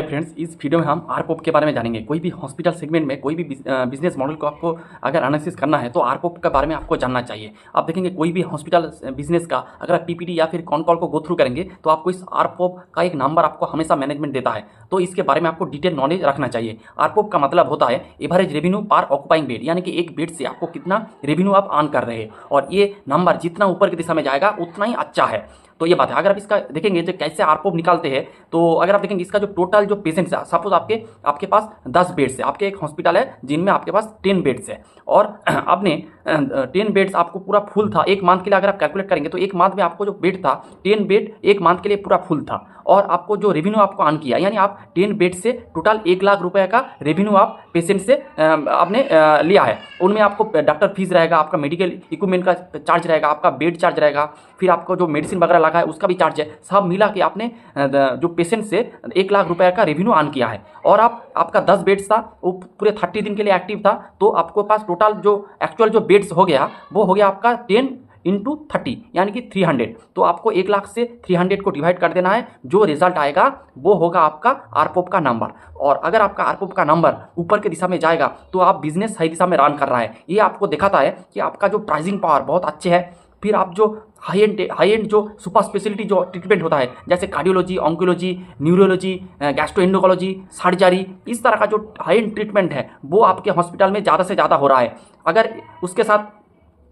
Friends, इस video में हम आरपोप के बारे में जानेंगे। कोई भी हॉस्पिटल सेगमेंट में कोई भी बिजनेस मॉडल को आपको अगर एनालिसिस करना है तो आरपोप के बारे में आपको जानना चाहिए। आप देखेंगे कोई भी हॉस्पिटल बिजनेस का अगर आप पीपीटी या फिर कॉन कॉल को गो थ्रू करेंगे तो आपको इस आरपोप का एक नंबर आपको हमेशा मैनेजमेंट देता है, तो इसके बारे में आपको डिटेल नॉलेज रखना चाहिए। आरपोप का मतलब होता है एवरेज रेवेन्यू पर ऑक्युपाइंग बेड, यानी कि एक बेड से आपको कितना रेवेन्यू आप अर्न कर रहे हैं, और ये नंबर जितना ऊपर की दिशा में जाएगा उतना ही अच्छा है। तो ये बात है। अगर आप इसका देखेंगे जो कैसे आरपोप निकालते हैं, तो अगर आप देखेंगे इसका जो टोटल जो पेशेंट्स है, सपोज आपके पास 10 बेड्स है, आपके एक हॉस्पिटल है जिनमें आपके पास 10 बेड्स है, और आपने 10 बेड्स आपको पूरा फुल था एक मंथ के लिए। अगर आप कैलकुलेट करेंगे तो एक मंथ में आपको जो बेड था 10 बेड एक मंथ के लिए पूरा फुल था, और आपको जो रेवेन्यू आपको अर्न किया, यानी आप 10 बेड से टोटल 1 लाख रुपए का रेवेन्यू आप पेशेंट से आपने लिया है। उनमें आपको डॉक्टर फीस रहेगा, आपका मेडिकल इक्विपमेंट का चार्ज रहेगा, आपका बेड चार्ज रहेगा, फिर आपको जो मेडिसिन वगैरह लगा है उसका भी चार्ज है। सब मिला के आपने जो पेशेंट से 1 लाख रुपए का रेवेन्यू अर्न किया है, और आपका 10 बेड्स था, वो पूरे 30 दिन के लिए एक्टिव था, तो आपको पास टोटल जो एक्चुअल जो बेड्स हो गया वो हो गया आपका 10 इंटू 30 यानी कि 300। तो आपको 1 लाख से 300 को डिवाइड कर देना है, जो रिजल्ट आएगा वो होगा आपका आरपोप का नंबर। और अगर आपका आरपोप का नंबर ऊपर की दिशा में जाएगा तो आप बिजनेस सही दिशा में रन कर रहा है। ये आपको दिखाता है कि आपका जो प्राइसिंग पावर बहुत अच्छे है। फिर आप जो हाई एंड जो सुपर स्पेशलिटी जो ट्रीटमेंट होता है, जैसे कार्डियोलॉजी, ऑन्कोलॉजी, न्यूरोलॉजी, गैस्ट्रोएंडोक्रोलॉजी, सर्जरी, इस तरह का जो हाई एंड ट्रीटमेंट है वो आपके हॉस्पिटल में ज़्यादा से ज़्यादा हो रहा है। अगर उसके साथ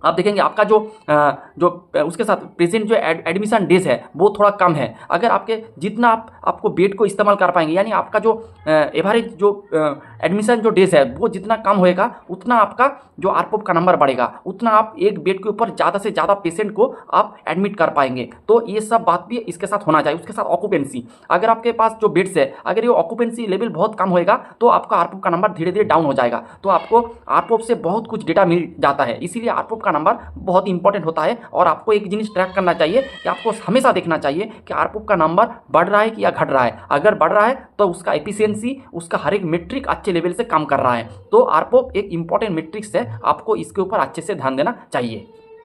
आप देखेंगे आपका जो उसके साथ प्रेजेंट जो एडमिशन डेज है वो थोड़ा कम है। अगर आपके जितना आपको बेड को इस्तेमाल कर पाएंगे, यानी आपका जो एवरेज जो एडमिशन जो डेज है वो जितना कम होएगा उतना आपका जो आरपोप का नंबर बढ़ेगा, उतना आप एक बेड के ऊपर ज़्यादा से ज़्यादा पेशेंट को आप एडमिट कर पाएंगे। तो ये सब बात भी इसके साथ होना चाहिए। उसके साथ ऑक्यूपेंसी, अगर आपके पास जो बेड्स है अगर ये ऑक्यूपेंसी लेवल बहुत कम होएगा तो आपका आरपोप का नंबर धीरे धीरे डाउन हो जाएगा। तो आपको आरपोप से बहुत कुछ डेटा मिल जाता है, इसीलिए आरपोप का नंबर बहुत इंपॉर्टेंट होता है। और आपको एक जिनिस ट्रैक करना चाहिए कि आपको हमेशा देखना चाहिए कि आरपोप का नंबर बढ़ रहा है कि या घट रहा है। अगर बढ़ रहा है तो उसका एफिशिएंसी, उसका हर एक मेट्रिक अच्छे लेवल से काम कर रहा है। तो आरपोप एक इंपॉर्टेंट मेट्रिक्स है, आपको इसके ऊपर अच्छे से ध्यान देना चाहिए।